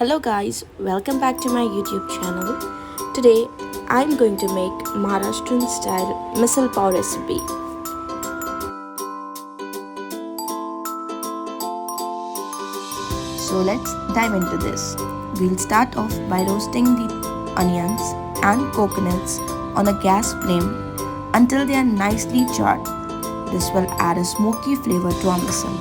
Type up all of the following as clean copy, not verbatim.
Hello guys, welcome back to my YouTube channel. Today I'm going to make Maharashtrian style misalpav recipe. So let's dive into this. We'll start off by roasting the onions and coconuts on a gas flame until they are nicely charred. This will add a smoky flavor to our misal.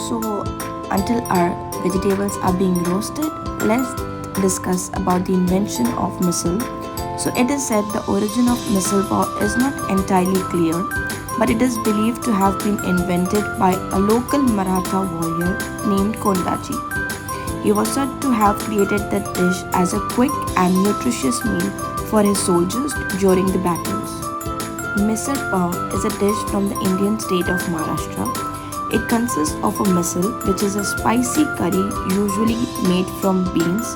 So until our vegetables are being roasted, let's discuss about the invention of misal. So it is said the origin of misalpav is not entirely clear, but it is believed to have been invented by a local Maratha warrior named Kondaji. He was said to have created the dish as a quick and nutritious meal for his soldiers during the battles. Misal pav is a dish from the Indian state of Maharashtra. It consists of a misal, which is a spicy curry usually made from beans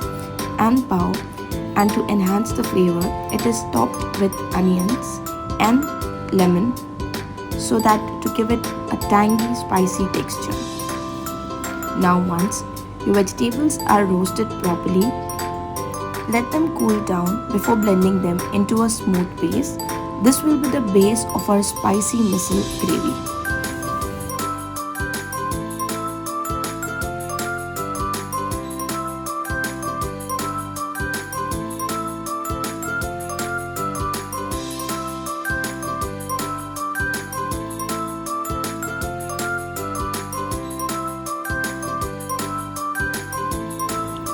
and pav, and to enhance the flavor, it is topped with onions and lemon so that to give it a tangy spicy texture. Now once your vegetables are roasted properly, let them cool down before blending them into a smooth paste. This will be the base of our spicy misal gravy.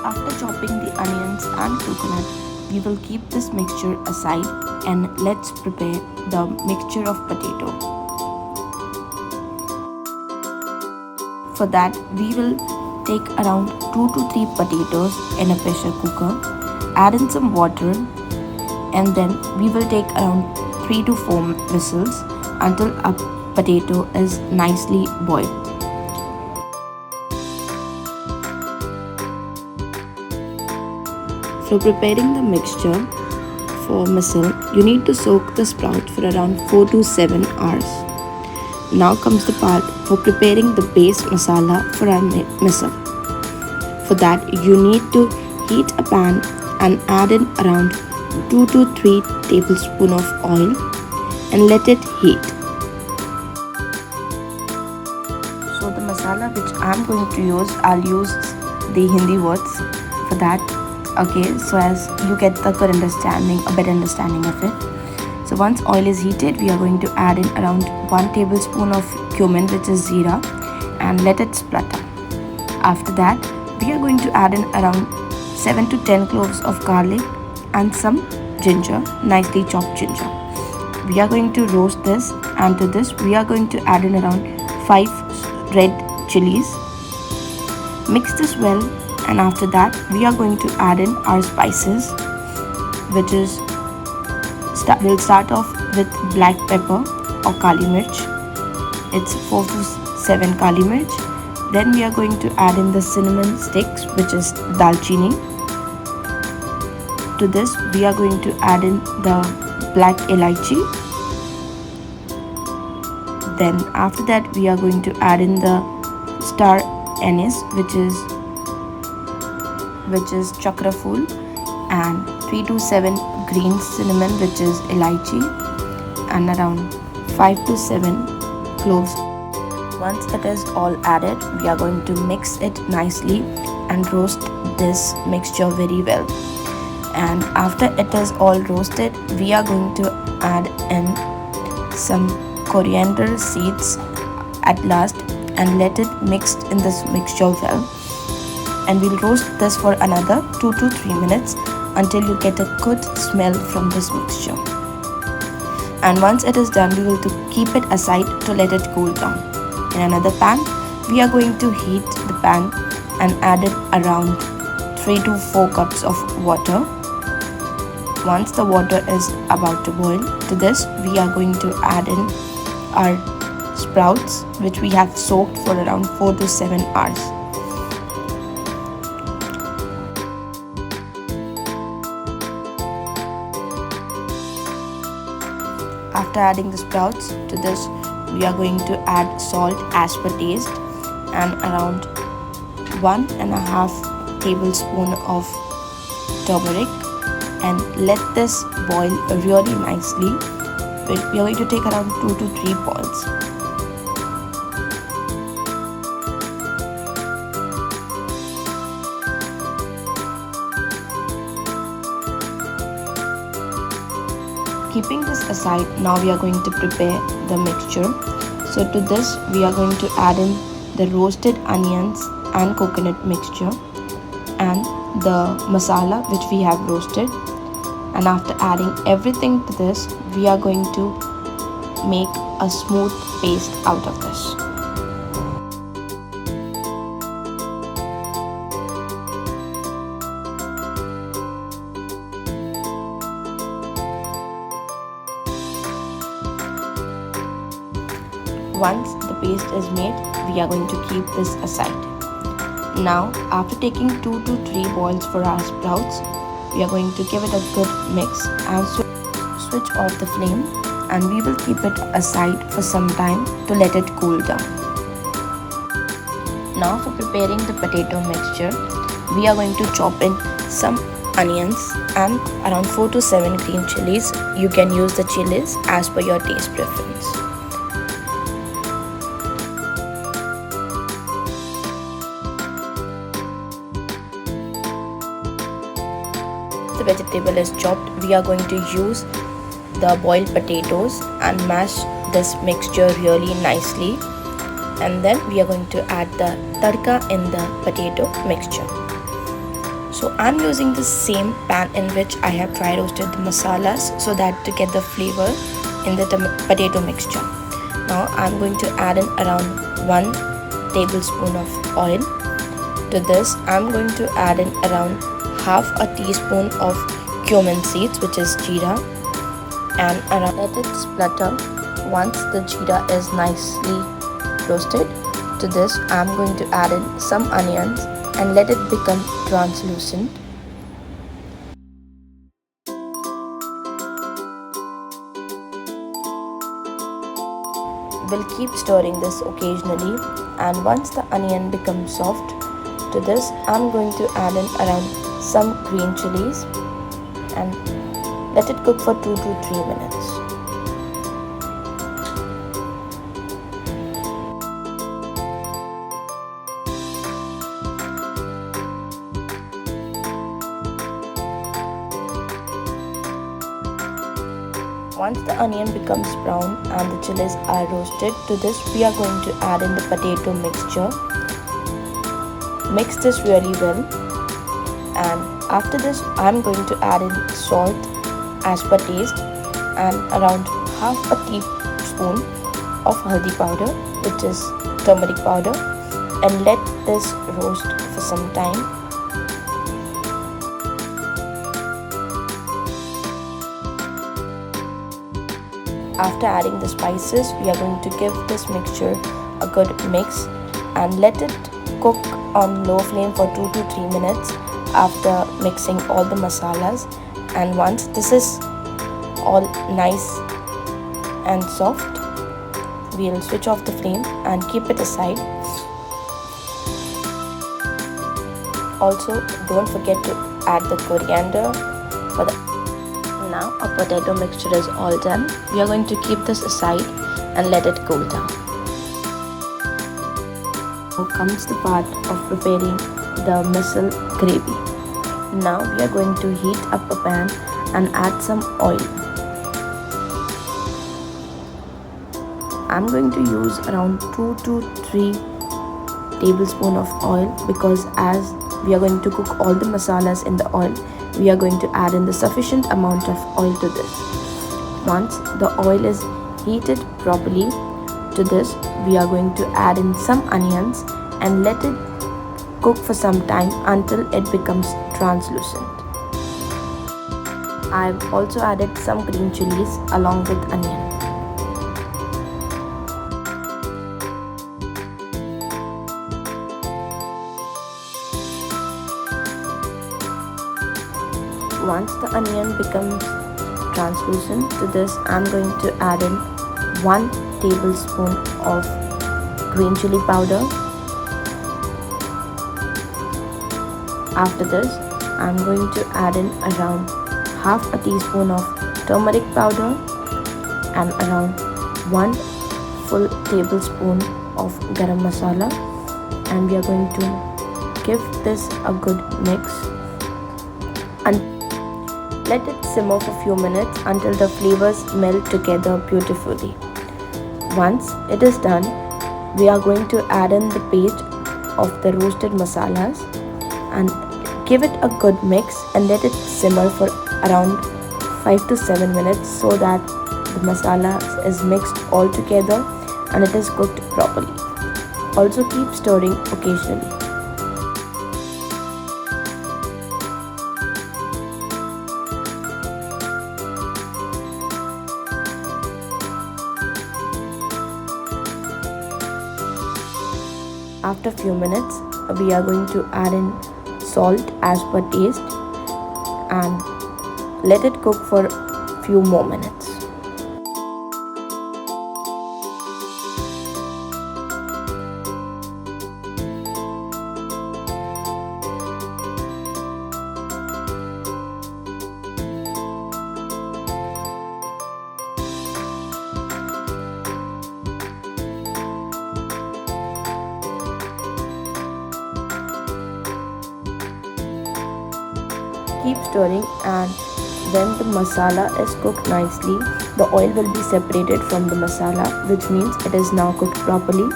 After chopping the onions and coconut, we will keep this mixture aside and let's prepare the mixture of potato. For that, we will take around 2 to 3 potatoes in a pressure cooker, add in some water, and then we will take around 3 to 4 whistles until a potato is nicely boiled. For preparing the mixture for misal, you need to soak the sprout for around 4 to 7 hours. Now comes the part for preparing the base masala for our misal. For that, you need to heat a pan and add in around 2 to 3 tablespoons of oil and let it heat. So the masala which I am going to use, I'll use the Hindi words for that. Okay, so as you get the good understanding, a better understanding of it. So once oil is heated, we are going to add in around 1 tablespoon of cumin, which is zira, and let it splutter. After that, we are going to add in around 7 to 10 cloves of garlic and some ginger, nicely chopped ginger. We are going to roast this, and to this we are going to add in around 5 red chilies. Mix this well, and after that we are going to add in our spices, which is we'll start off with black pepper or kali mirch. It's 4 to 7 kali mirch. Then we are going to add in the cinnamon sticks, which is dalchini. To this we are going to add in the black elaichi. Then after that we are going to add in the star anise, which is chakra fool, and 3 to 7 green cinnamon, which is elaichi, and around 5 to 7 cloves. Once it is all added, we are going to mix it nicely and roast this mixture very well. And after it is all roasted, we are going to add in some coriander seeds at last and let it mix in this mixture well. And we'll roast this for another 2 to 3 minutes until you get a good smell from this mixture. And once it is done, we will keep it aside to let it cool down. In another pan, we are going to heat the pan and add it around 3 to 4 cups of water. Once the water is about to boil, to this we are going to add in our sprouts, which we have soaked for around 4 to 7 hours. After adding the sprouts, to this we are going to add salt as per taste and around 1.5 tablespoon of turmeric and let this boil really nicely. We are going to take around 2 to 3 boils. Keeping this aside, now we are going to prepare the mixture. So to this we are going to add in the roasted onions and coconut mixture and the masala which we have roasted, and after adding everything to this we are going to make a smooth paste out of this. Once the paste is made, we are going to keep this aside. Now, after taking 2 to 3 boils for our sprouts, we are going to give it a good mix and switch off the flame, and we will keep it aside for some time to let it cool down. Now for preparing the potato mixture, we are going to chop in some onions and around 4 to 7 green chilies. You can use the chilies as per your taste preference. The vegetable is chopped, we are going to use the boiled potatoes and mash this mixture really nicely, and then we are going to add the tadka in the potato mixture. So I'm using the same pan in which I have dry roasted the masalas so that to get the flavor in the potato mixture. Now I'm going to add in around 1 tablespoon of oil. To this I'm going to add in around half a teaspoon of cumin seeds, which is jeera, and around let it splutter. Once the jeera is nicely roasted, to this I am going to add in some onions and let it become translucent. We'll keep stirring this occasionally, and once the onion becomes soft, to this I'm going to add in around some green chilies and let it cook for 2 to 3 minutes. Once the onion becomes brown and the chilies are roasted, to this we are going to add in the potato mixture. Mix this really well, and after this I'm going to add in salt as per taste and around half a teaspoon of haldi powder, which is turmeric powder, and let this roast for some time. After adding the spices, we are going to give this mixture a good mix and let it cook on low flame for 2 to 3 minutes after mixing all the masalas. And once this is all nice and soft, we'll switch off the flame and keep it aside. Also, don't forget to add the coriander for the. Now our potato mixture is all done. We are going to keep this aside and let it cool down. Now comes the part of preparing the misal gravy. Now we are going to heat up a pan and add some oil. I'm going to use around 2 to 3 tablespoons of oil, because as we are going to cook all the masalas in the oil, we are going to add in the sufficient amount of oil to this. Once the oil is heated properly, to this we are going to add in some onions and let it cook for some time until it becomes translucent. I've also added some green chilies along with onion. Once the onion becomes translucent, to this I'm going to add in 1 tablespoon of green chili powder After this, I'm going to add in around half a teaspoon of turmeric powder and around 1 full tablespoon of garam masala, and we are going to give this a good mix and let it simmer for a few minutes until the flavors melt together beautifully. Once it is done, we are going to add in the paste of the roasted masalas and give it a good mix and let it simmer for around 5 to 7 minutes so that the masala is mixed all together and it is cooked properly. Also keep stirring occasionally. After a few minutes, we are going to add in salt as per taste and let it cook for a few more minutes. Keep stirring, and when the masala is cooked nicely, the oil will be separated from the masala, which means it is now cooked properly.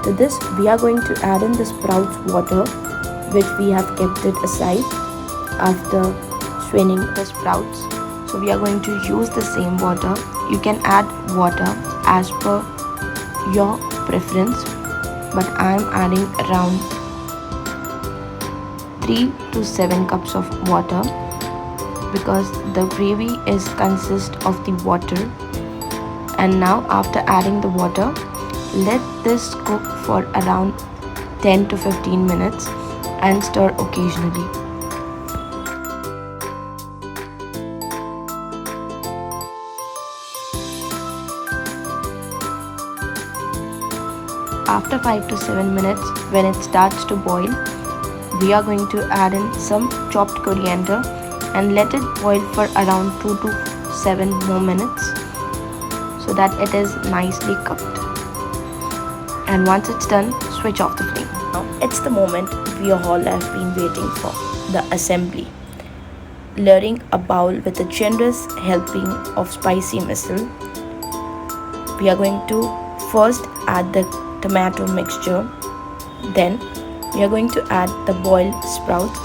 To this, we are going to add in the sprouts water, which we have kept it aside after straining the sprouts. So we are going to use the same water. You can add water as per your preference, but I am adding around 3 to 7 cups of water because the gravy is consist of the water. And now after adding the water, let this cook for around 10 to 15 minutes and stir occasionally. After 5 to 7 minutes, when it starts to boil, we are going to add in some chopped coriander and let it boil for around 2 to 7 more minutes so that it is nicely cooked. And once it's done, switch off the flame. Now it's the moment we all have been waiting for, the assembly. Layering a bowl with a generous helping of spicy misal. We are going to first add the tomato mixture, then we are going to add the boiled sprouts.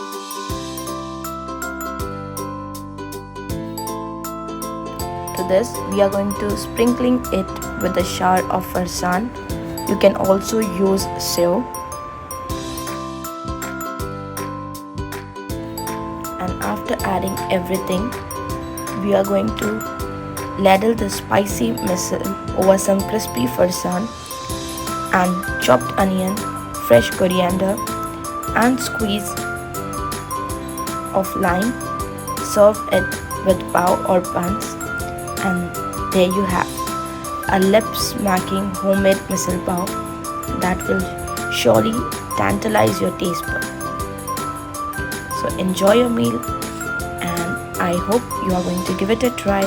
To this, we are going to sprinkling it with a shower of farsan. You can also use sew. And after adding everything, we are going to ladle the spicy misal over some crispy farsan and chopped onion, fresh coriander and squeeze of lime. Serve it with pav or buns, and there you have a lip-smacking homemade misalpav that will surely tantalize your taste bud. So enjoy your meal, and I hope you are going to give it a try.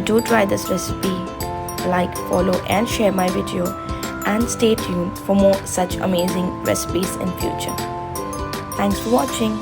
Do try this recipe, like, follow and share my video, and stay tuned for more such amazing recipes in future. Thanks for watching.